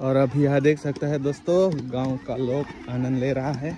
और अभी यहाँ देख सकते हैं दोस्तों, गांव का लोग आनंद ले रहा है।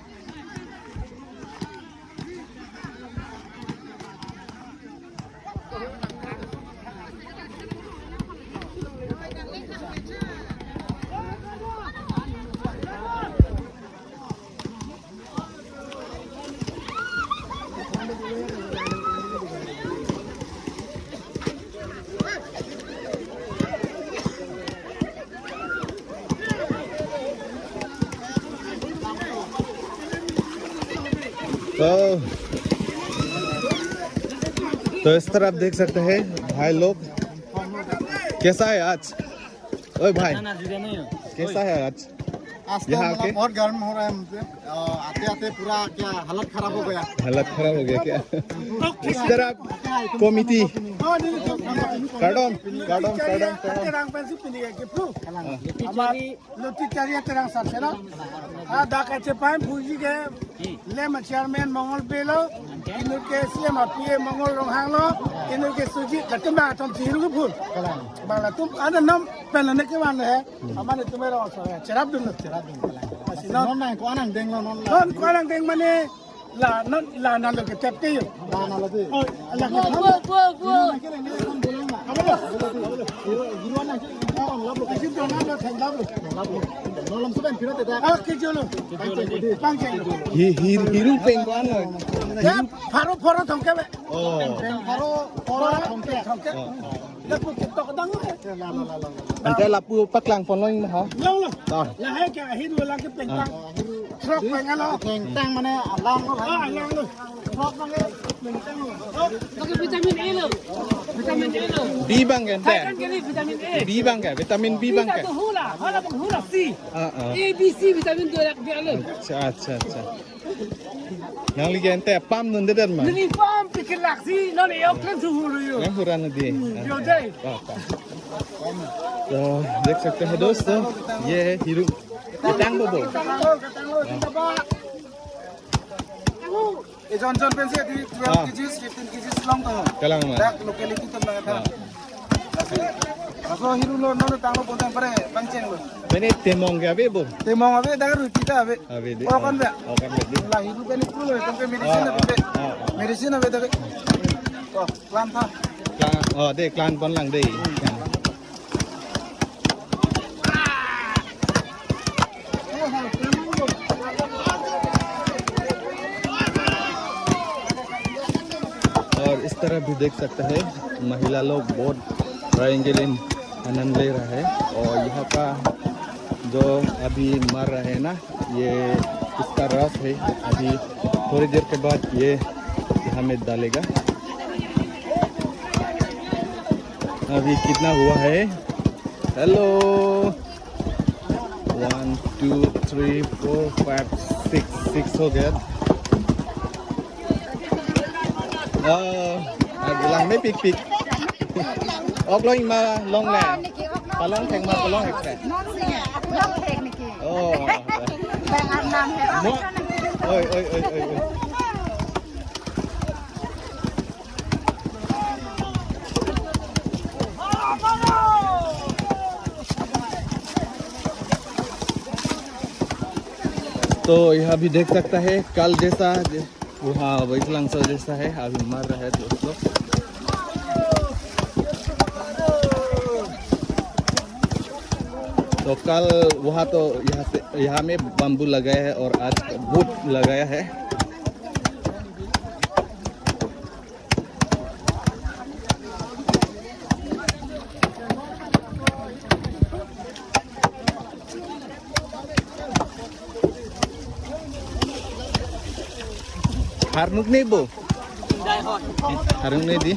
तो इस तरह आप देख सकते हैं भाई लोग, कैसा है आज? ओए भाई, कैसा है आज? आज तो मतलब बहुत गर्म हो रहा है मुझे। आते आते पूरा क्या हालत खराब हो गया। हालत खराब हो गया क्या? इस तरह committee kadom terang pensi pilih ke pru loti cari terang sarsela ada kacepan puji ke lema chairman mongol belo inu ke slema pie mongol ronghang lo inu ke suji katemba tom siru ke phul bangla tum ada nam pelane ke wan hai amane tumera osor hai cherab dun non nai ko anang deng lo non ko anang deng mane la nan lo ke tepte yo la nan lo de oh ala ke hiru peng ko ano Faro thongke be faro thongke lapu tok dang ante lapu paklang pon loing ha long la hai ka hiru la ke peng tang trok peng alo peng tang mane alang lo alang lo trok mane peng tang lo pakai vitamin A lo vitamin A lo B bang kan teh vitamin A B bang kan vitamin B bang kan hula C A B C vitamin 2 dak dia lo अच्छा nang ligen teh pam nun dedan ma ni pam pikir laksi lo le yok kan suhuru yo yang huran di yo dai तो देख सकते हैं दोस्तों, ये है Hiru ketang bobo ये Johnson pen से 12 kgs 15 kgs long to kalang ma dak locality to na था Aso hiru lo no tango potang pare panceng lo. Bene temong ga bebo. Temong ave dagar ruti ta ave. Ave de. Okan be. Okan be. La hiru kan itu lo tempe medicine ave. Medicine ave dagar. To klan tha. Klan oh de klan pon lang de. और इस तरह भी देख सकते हैं महिला लोग बहुत रंगीन आनंद ले रहा है। और यहाँ का जो अभी मर रहे हैं ना, ये इसका रस है, अभी थोड़ी देर के बाद ये यहाँ में डालेगा। अभी कितना हुआ है? हेलो 1 2 3 4 5 6 हो गया। bilang mấy pik pik ốc lông mà lông nè bà lông thèn mà bà lông hẹp nè oh ơi तो यहाँ भी देख सकता है कल जैसा वहाँ वैसलांसो जैसा है, अभी मर रहा है दोस्तों। तो कल वहाँ तो यहाँ में बम्बू लगाया है और आज बूट लगाया है। Harnuk nih bu, harnuk nih di.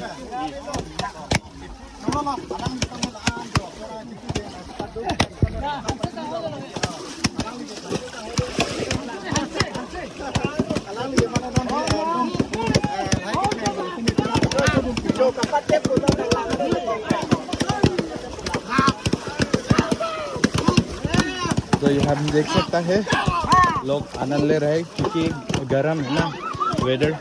तो यहाँ भी देख सकता है लोग आनंद ले रहे हैं क्योंकि गर्म है ना weather.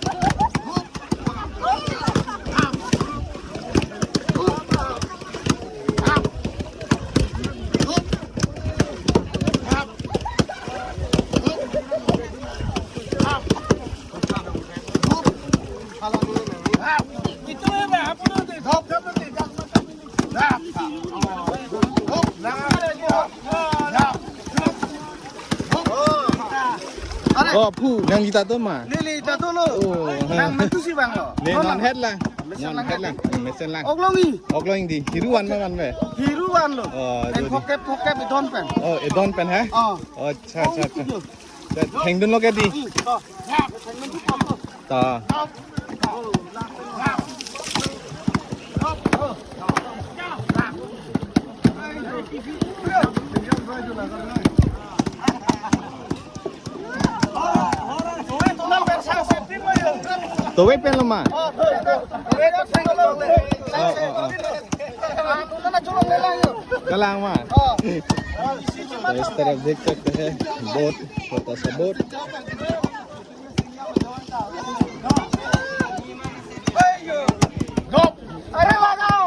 Oh, pu nang kita tu mah. Lili dah tu lo. Oh. Nang mentu si bang lo. Le non head lah. Non head lah. Mesin lang. Ok long ni. Ok lo di. Hiruan mah man be. Hiruan lo. Oh, En poket idon pen. Oh, edon pen ha? Oh. Oh, cha cha cha. Heng dun lo ke di. Oh. Ya, sen mentu kom lo. Ta. To we pen lo ma. Kalang ma. तो इस तरफ देख सकते हैं बोट छोटा सा बोट अरे लगाओ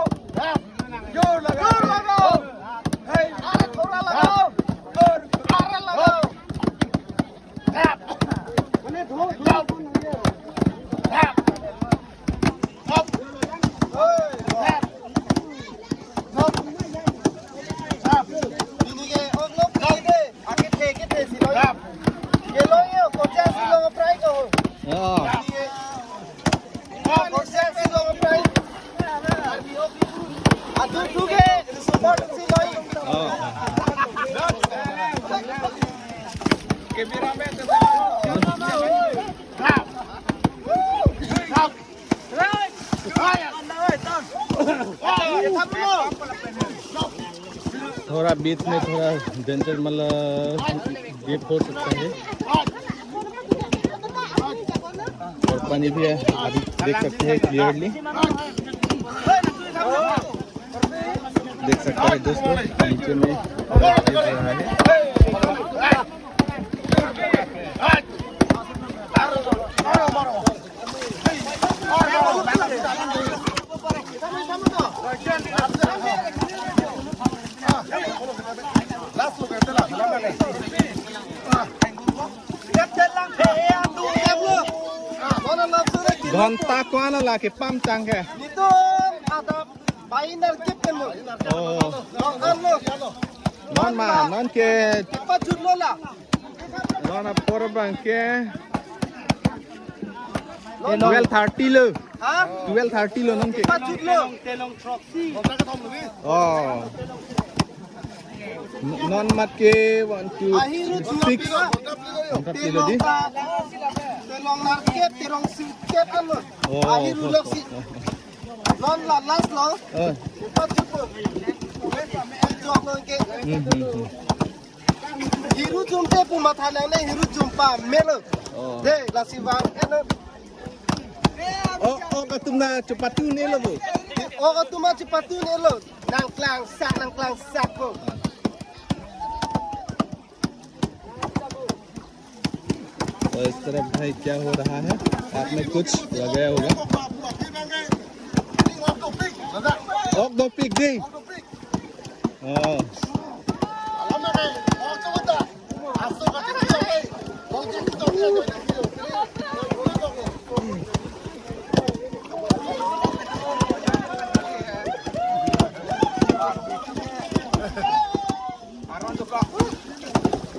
जोर लगाओ लगाओ अरे थोड़ा लगाओ अरे लगाओ मैंने धो थोड़ा बीच में थोड़ा डेंजर मतलब गेट हो सकता है और पानी भी है अभी देख सकते हैं क्लियरली देख सकते हैं दोस्तों नीचे में गिर रहा है घंटा कौन ला के पम चांग है itu ada bayinar kepen lo. oh Lo. non ma non ke Cepat judlo lah. non por bang ke 12:30 lo Hah? 12:30 lo non ke Cepat judlo. Telong troksi. oh non mat ke 1 2 Ahiru 6 Telong di telong narkep, telong sikep kan lo. oh Ahiru lo si. Non la las lo. Cepat judlo. Jok lo ke. Hiru jumpa pumathalang na hiru jumpa melo. oh Deh, lasiwang eno. oh oh katumna cepat tu ni lo bu Oh, tu mah cepat tu ni lo. Nang klang sak ko. तो इस तरफ भाई क्या हो रहा है आपने कुछ लगाया होगा ओक दो पिक दी oh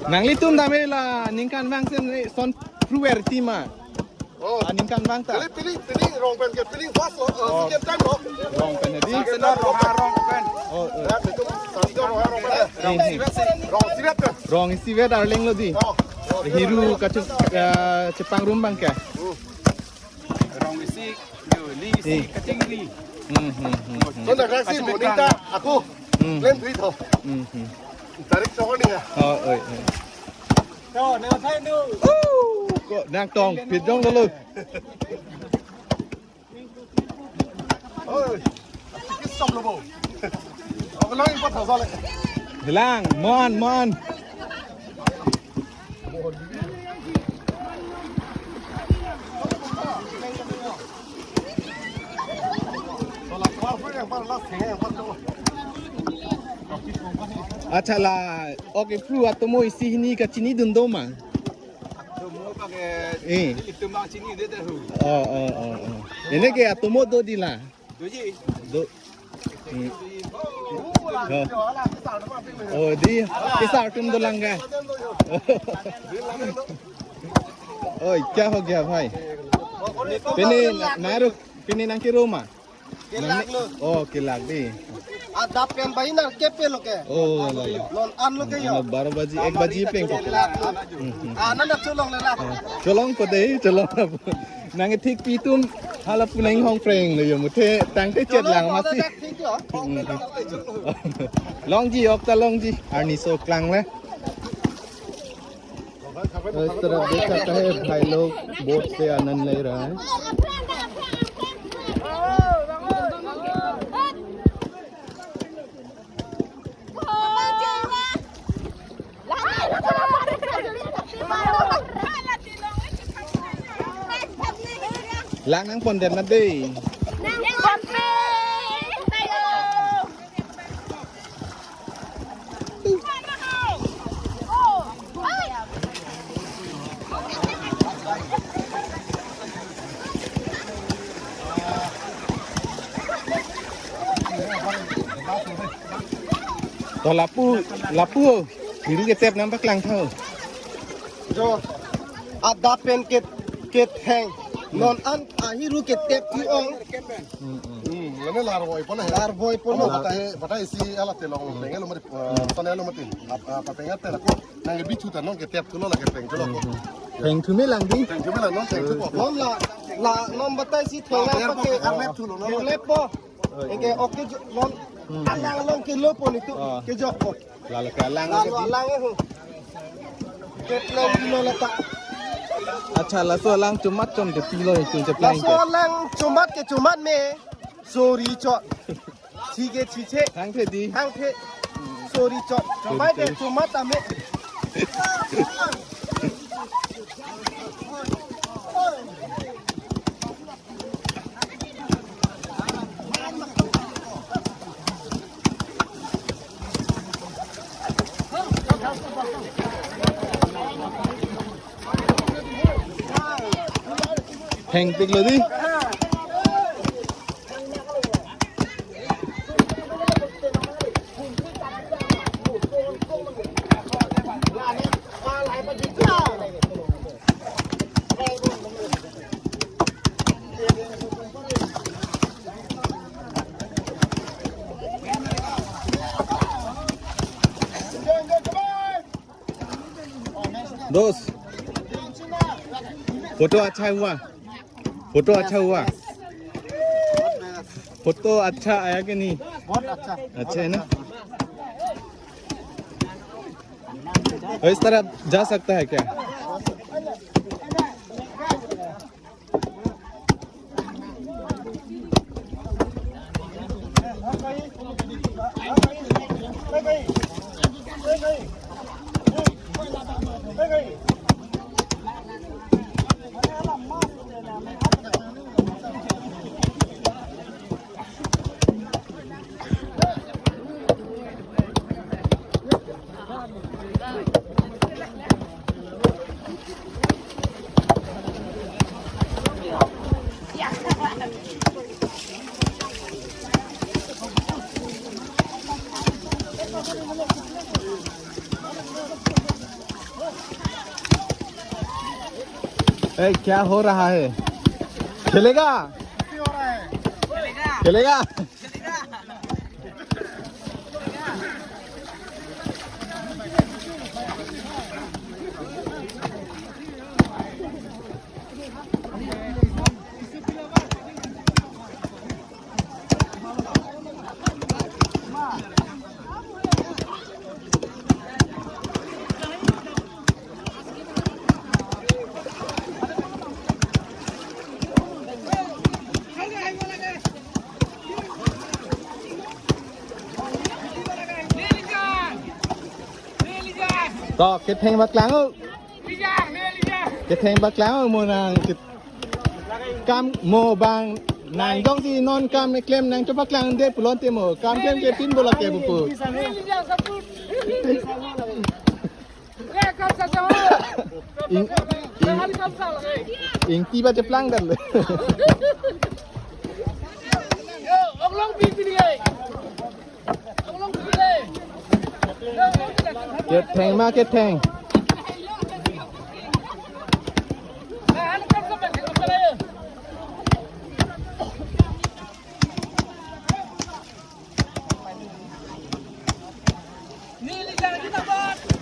nang litum dame la ningkan bang sen son fruer tima Oh, ningkan bang ta pilih rong pen ke pilih was lo. Sikit kan lo. rong pen di Rong pen. oh Ya, itu sangat rong pen. Rong siap ke? rong isi we darling lo di Oh. hiru ka cepang rumbang ka Rong isi, li isi, kacing li. Sudah reaksi mau nikah aku. Klaim duit ho. Tarik cokok ni ya. oh oi Tuh, nang thay nu. kok nang tong pit dong lo Oi. Sikit stop lo bo. Aku lagi pot hosal. hilang mon Solat keluar pun yang paling last yang paling jauh. अच्छा ला ओके फ्रू atomo isi ini ka chini dundo ma Semua pakai itu mak sini dia tahu. oh ini ke atomo do di la Tu je. do oh di kisar tum do langga ओए क्या हो गया भाई पिनी नारू पिनी नंग के rumah oh kilak di ada pen bayi nak kepe lo ke oh la non an lo ke yo 12 baji ek baji peng ko nan dah tolong le lah cholong ko dei cholong nang thik pi tum hala puneng hong freng le yo muthe tang te chet lang ma si long ji ok ta long ji arni so klang le इस तरह देख सकते हैं भाई लोग बोट से आनंद ले रहा है lang nang pon den na di to lapu biru ke tep nampak lang thau jo ada pen ke hang non an ahiru ke tep ti ong Lene lar boy pon hai. lar boy pon lo Bata isi ala te long pengen lo mari pon lo mati. Apa pengen te la ko. Nang bichu ta non ke tep tu lo la ke peng tu lo ko. peng thu me lang di Peng tu la non peng tu ko. non la non batai si thonga pa ke Arlep tu lo no. lep po enge oke non alang long ke lo pon itu ke jok po lalu ke lang lalu alang e hu ke plan kilo letak अच्छा लसो lang cumat com de pilo itu je la plan so lang cumat me sorry cho chi ke chi che thang the di hang the sorry cho mai de cumat ame hang pik lo di दोस्त फोटो अच्छा हुआ फोटो अच्छा आया कि नहीं बहुत अच्छा अच्छा है ना और इस तरह जा सकता है क्या ए, क्या हो रहा है खेलेगा खेलेगाก็kết thành bạc láng ơi kết thành bạc láng ơi mùa nàng cam mùa bang nàng dong si non cam ne klem nàng cho bạc láng de pulon te mo cam klem ke tin bola ke bupu ing tiba je plang dan le kết thành ma kết thành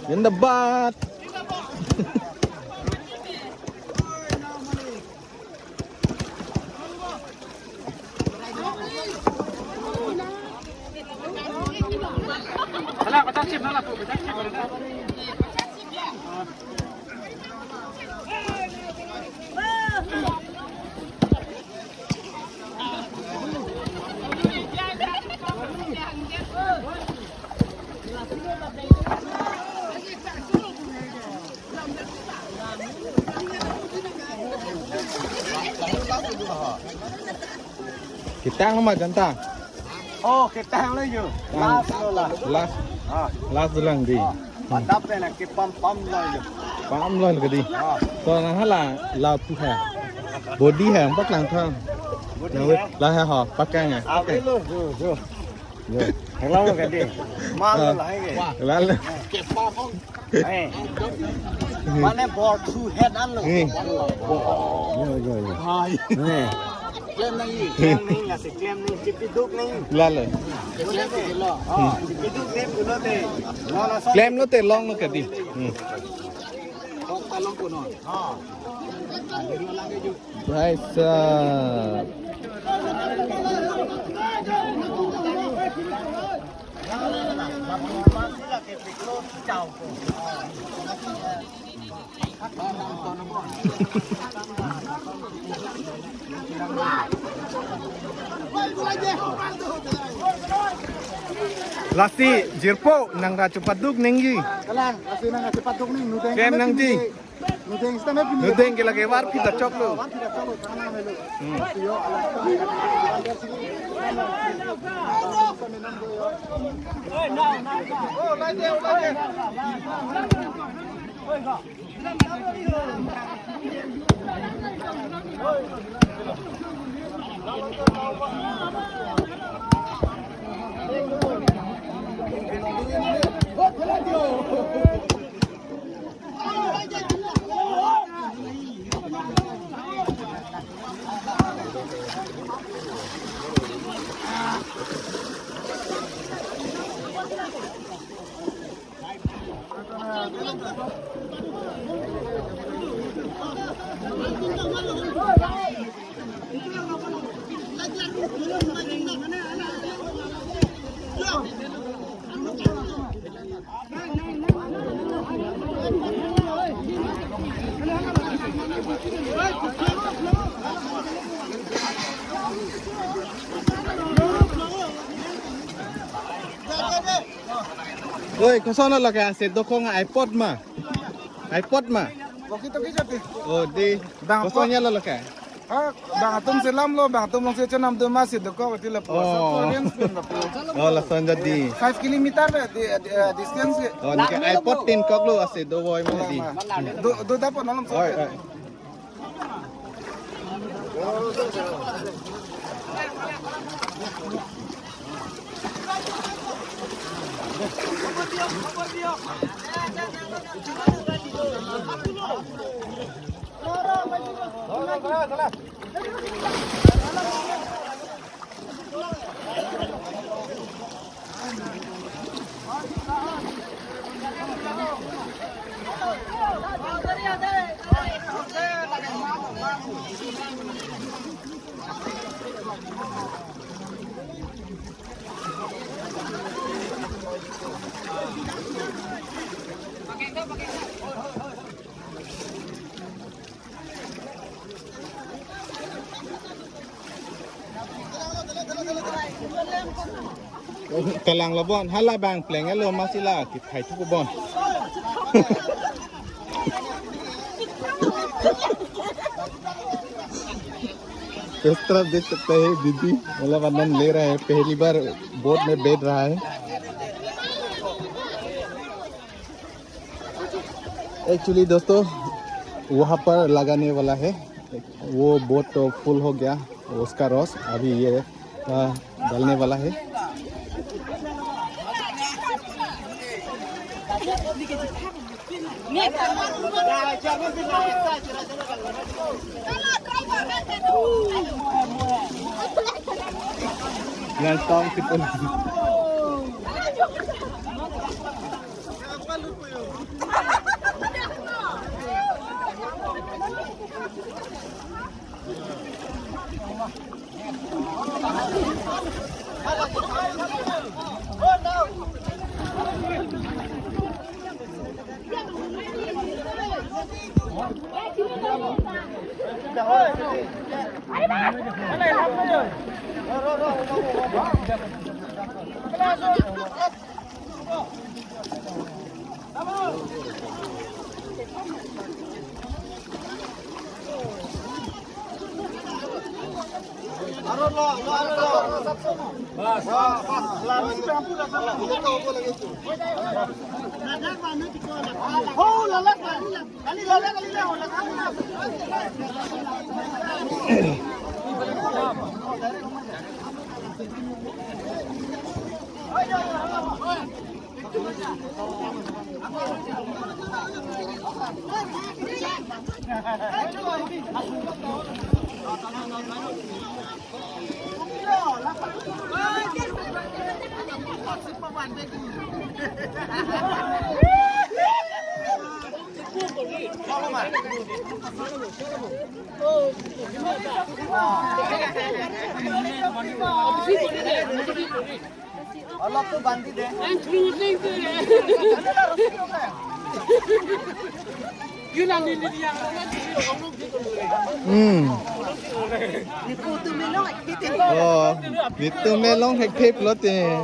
In the butt. Kita nama jantan. Oh, kita yang lagi. Last lah. Last lang di. Adap na ke pam lagi. Pam loan ke di. So nang hala la tu hai. Body hai pak lang thang. La hai ha pakai ngai. Abe lo, jo. Yo. Hello ke di. Mal lah ke. La le. Eh. Mana board two head an lo. Yo. Hai. Eh. Claim नहीं ऐसे claim नहीं चिपी दुख नहीं La le. claim के लो हां चिपी दुख नहीं बोलो ते ना सब Claim lo te long lo ke di. long को ना हां Nice. Lasi jirpo nang ra cepat duk nenggi. kalan kasi na cepat duk ning nudeng Claim nang ji. nudeng sta me pini Nudeng ke lagi war kita chok lo. tidak tahu tanah melu yo Oi, kau sana lah kan asyik dokong iPod mah. iPod mah. kita kita Oh, di. Kau sana lah kan. bang atum selam lo bang atum long se chanam de masih de ko ti la po Oh, lah sana di. 5 km distance Oh, ni kan iPod 10 kau lo asyik do boy mah di. do dapat nalam so Oi. Kalang labon, hala bang pleng lo masih lah kita hai tu bon. इस तरफ देख सकते हैं दीदी मतलब आनंद ले रहा है पहली बार बोट में बैठ रहा है एक्चुअली दोस्तों वहाँ पर लगाने वाला है वो बोट तो फुल हो गया उसका रस अभी ये डालने वाला है Yang tong kita Allah tu bandi deh. Oh, itu melong hektik loh teh.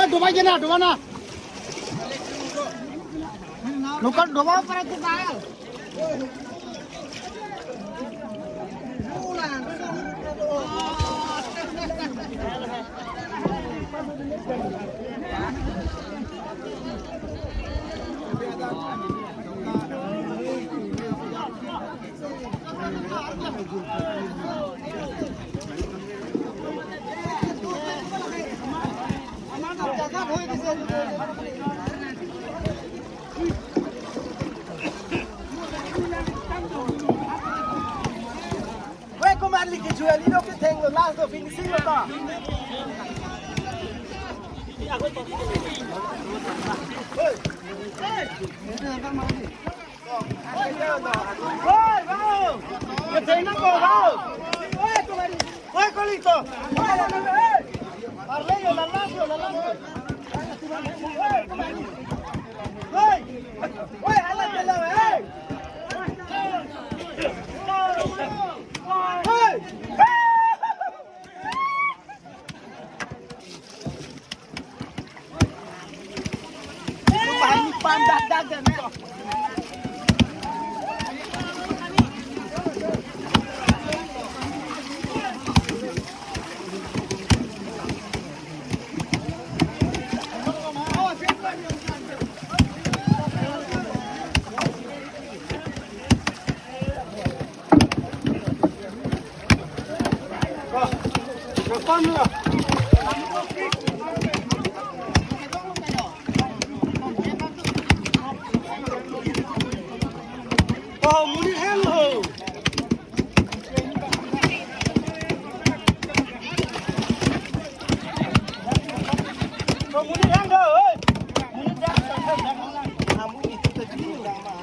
Dua aja na, dua na. Nukar dua para tukar. Kembali ke jual ini kita tengok last of finishing apa? Pandak dagang. Oh, muni hello. Oh, muni hello. Muni dah kamu itu tadi nama.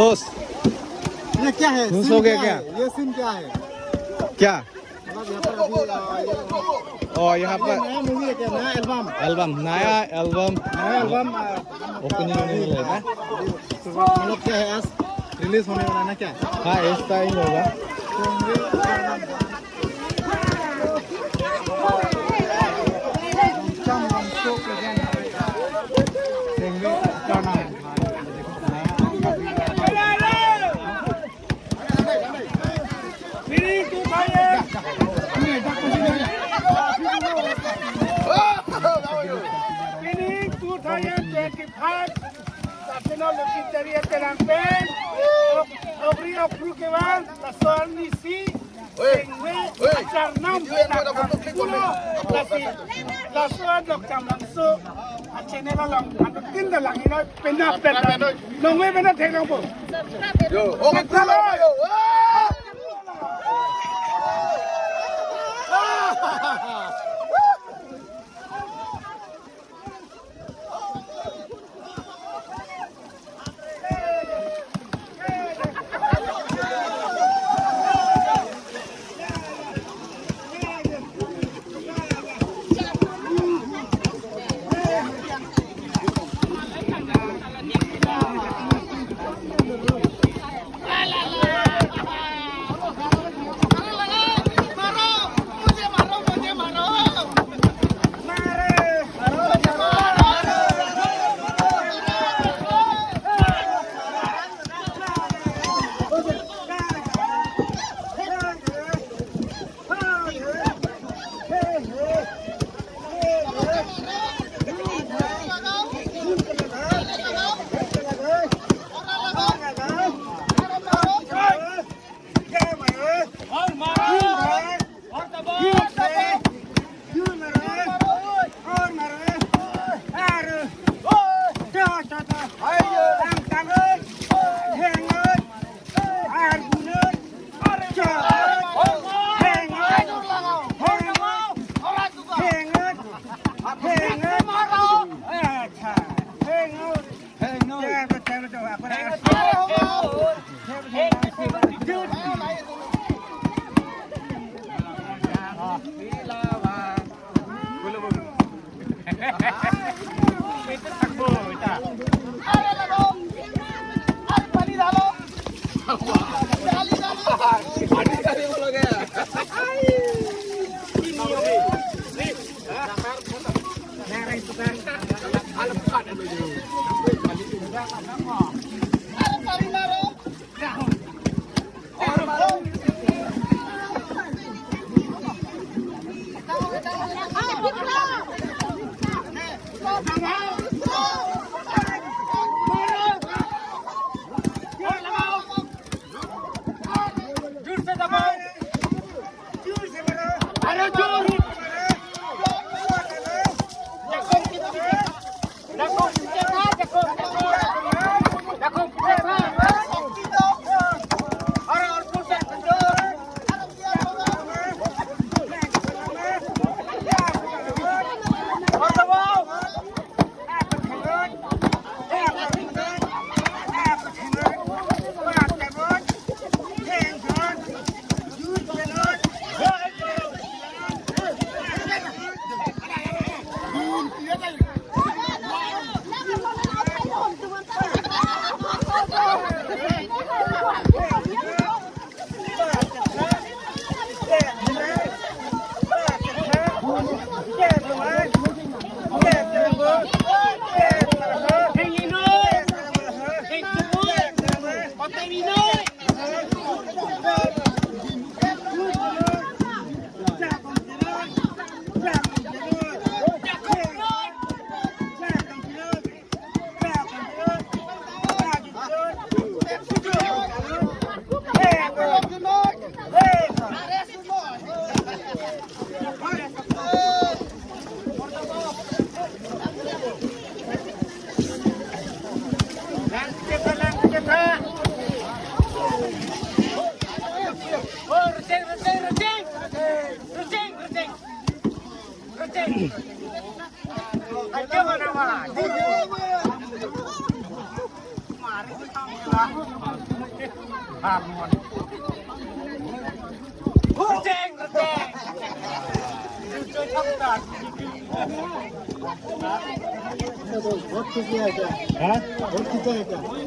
दोस्त ये क्या है? खुश सीन हो गया है? क्या? ये सीन क्या है? क्या मतलब यहाँ पर अभी और यहाँ ये पर नया मूवी है क्या? नया एल्बम? एल्बम नया एल्बम नया एल्बम ओपनिंग होने वाला है ना? मतलब क्या है आज रिलीज होने वाला है ना क्या? हाँ ऐसा ही होगा National Lotería Terangpen, Obri Opru Kewan, Lasoan Nisi, Charnam, Lasoan Dokam Langso, Achenela Lang, Tinda Lang, Penap, no way, Vena Tegabo. Yo, okay, yo.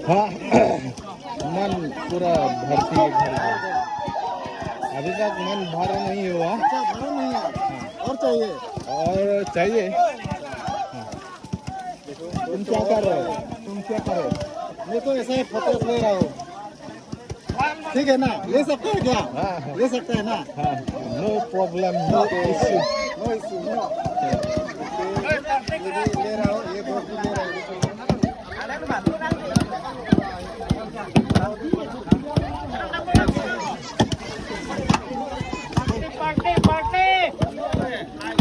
हाँ मन पूरा भर्ती है घर में। अभी तक मन भरा नहीं हुआ। और चाहिए और चाहिए। तुम क्या कर रहे हो? तुम क्या कर रहे हो? मैं तो ऐसा ही फोटो ले रहा हूँ। ठीक है ना, ले सकते हैं क्या? हाँ ले सकते हैं ना? हाँ, no problem, no issue. No issue, no. ये भी ले रहा हूँ, ये बोर्ड भी ले रहा हूँ।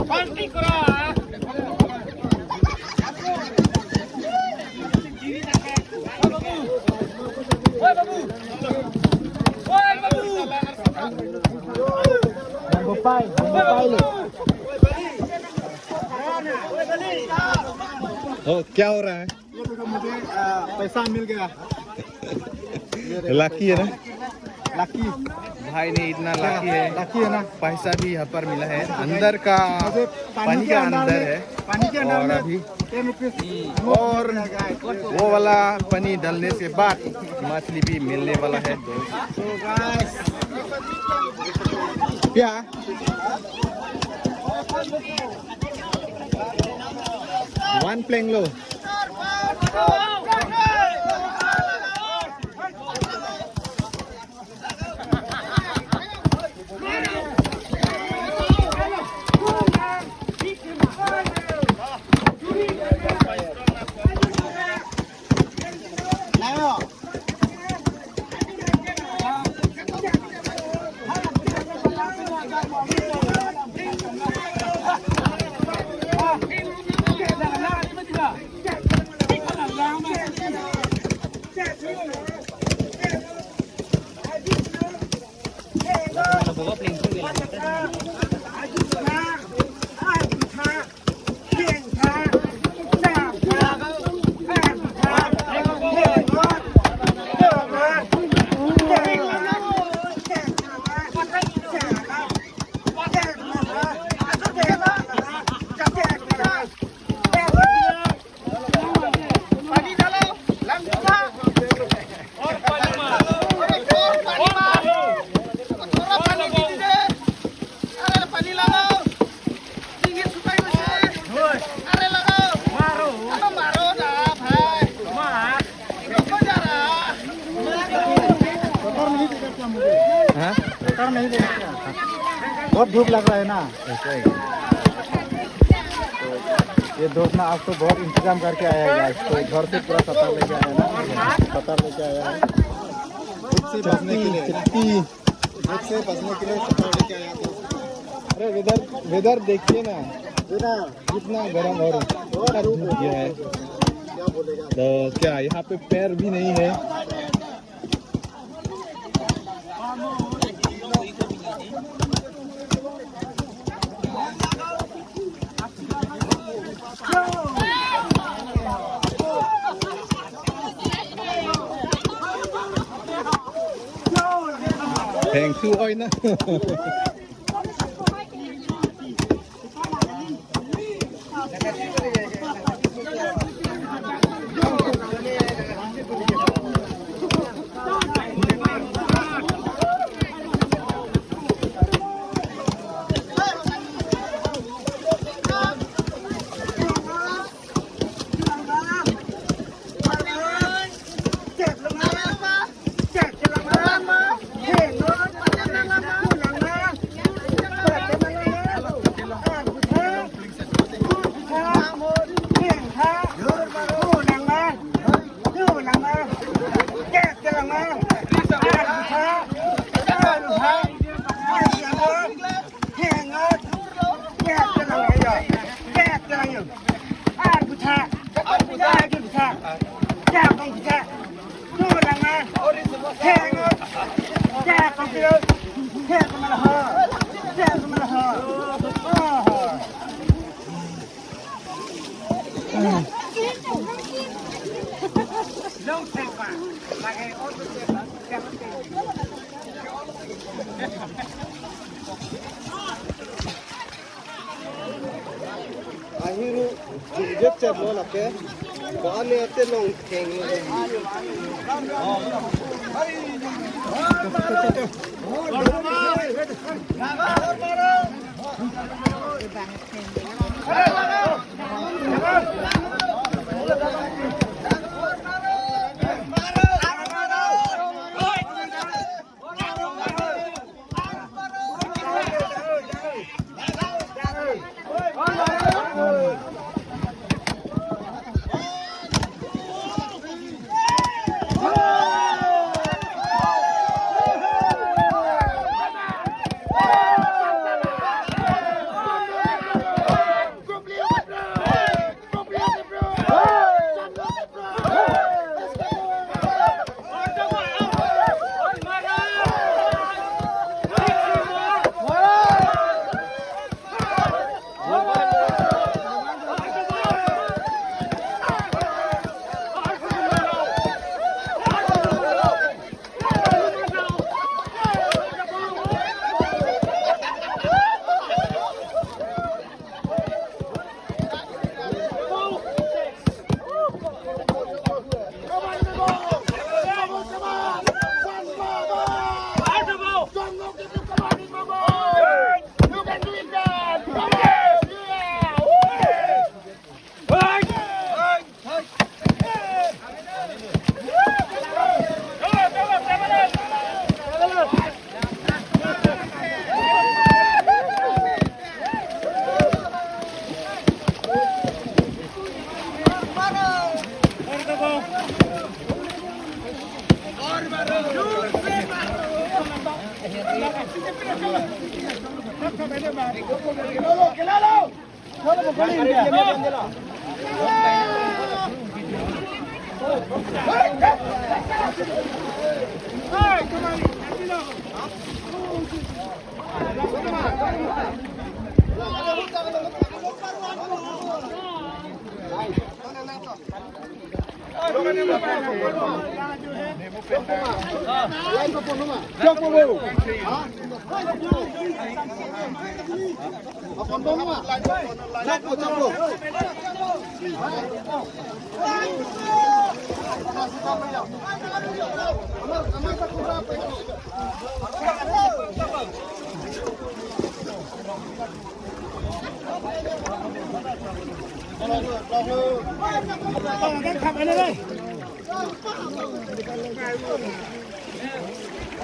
पार्टी करो। क्या हो रहा है? ये देखो मुझे पैसा मिल गया। लकी है ना? लकी भाई ने इतना लकी है। लकी है ना? पैसा भी यहाँ पर मिला है। अंदर का मुझे पानी के अंदर है। पानी के अंदर और में अभी 10 रुपीस और वो वाला पानी डालने के बाद मछली भी मिलने वाला है। तो गाइस क्या? वन प्लेंग लो। बहुत धूप लग रहा है ना, ऐसा है ये धूप ना। आज तो बहुत इंतजाम करके आया है गाइस, तो घर से पूरा सतार लेके आया ना, सतार लेके आया है धूप से बचने के लिए, धूप से बचने के लिए सतार लेके आया था। अरे वेदर देखिए ना कितना गर्म और धूप हो गया है। तो क्या यहाँ पे पैर भी नहीं है? Thank you, oi na. Ahiru jujut cebol lake, bahan ni ate long keng ni.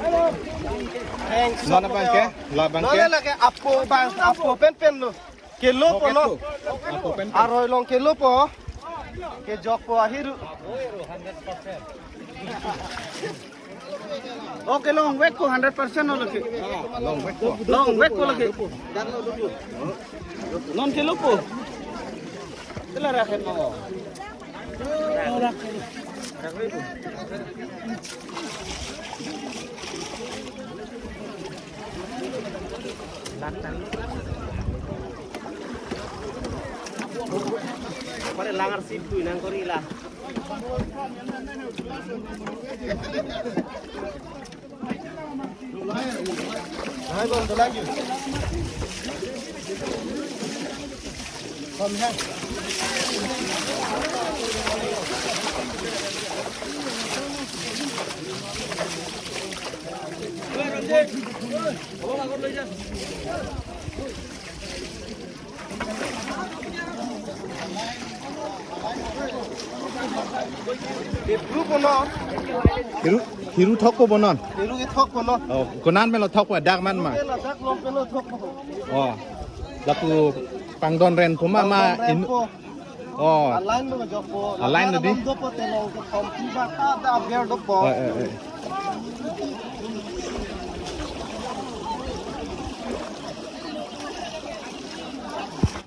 heng Non abang ke? La bang non ke? la ke apo pen lo ke lo po no Aku pen. aroi long ke lo po ke jok po ahiru Okay, long wait ko 100% no lagi. Long wait ko. Long wait ko lagi. Non kilo po. Sila raket mo. Pare langar sipu nang korila. hai bon to lagi ke pru po no Hiru thok ko bonon. Hiru ke thok po no Oh, konan me lo thok wa dak man ma. ke la dak long ke lo thok po Oh. Laku pangdon ren kuma ma in. Oh. alain lo jok po Alain lo di? do po te lo ke thom ki ba ta da ber do po Eh.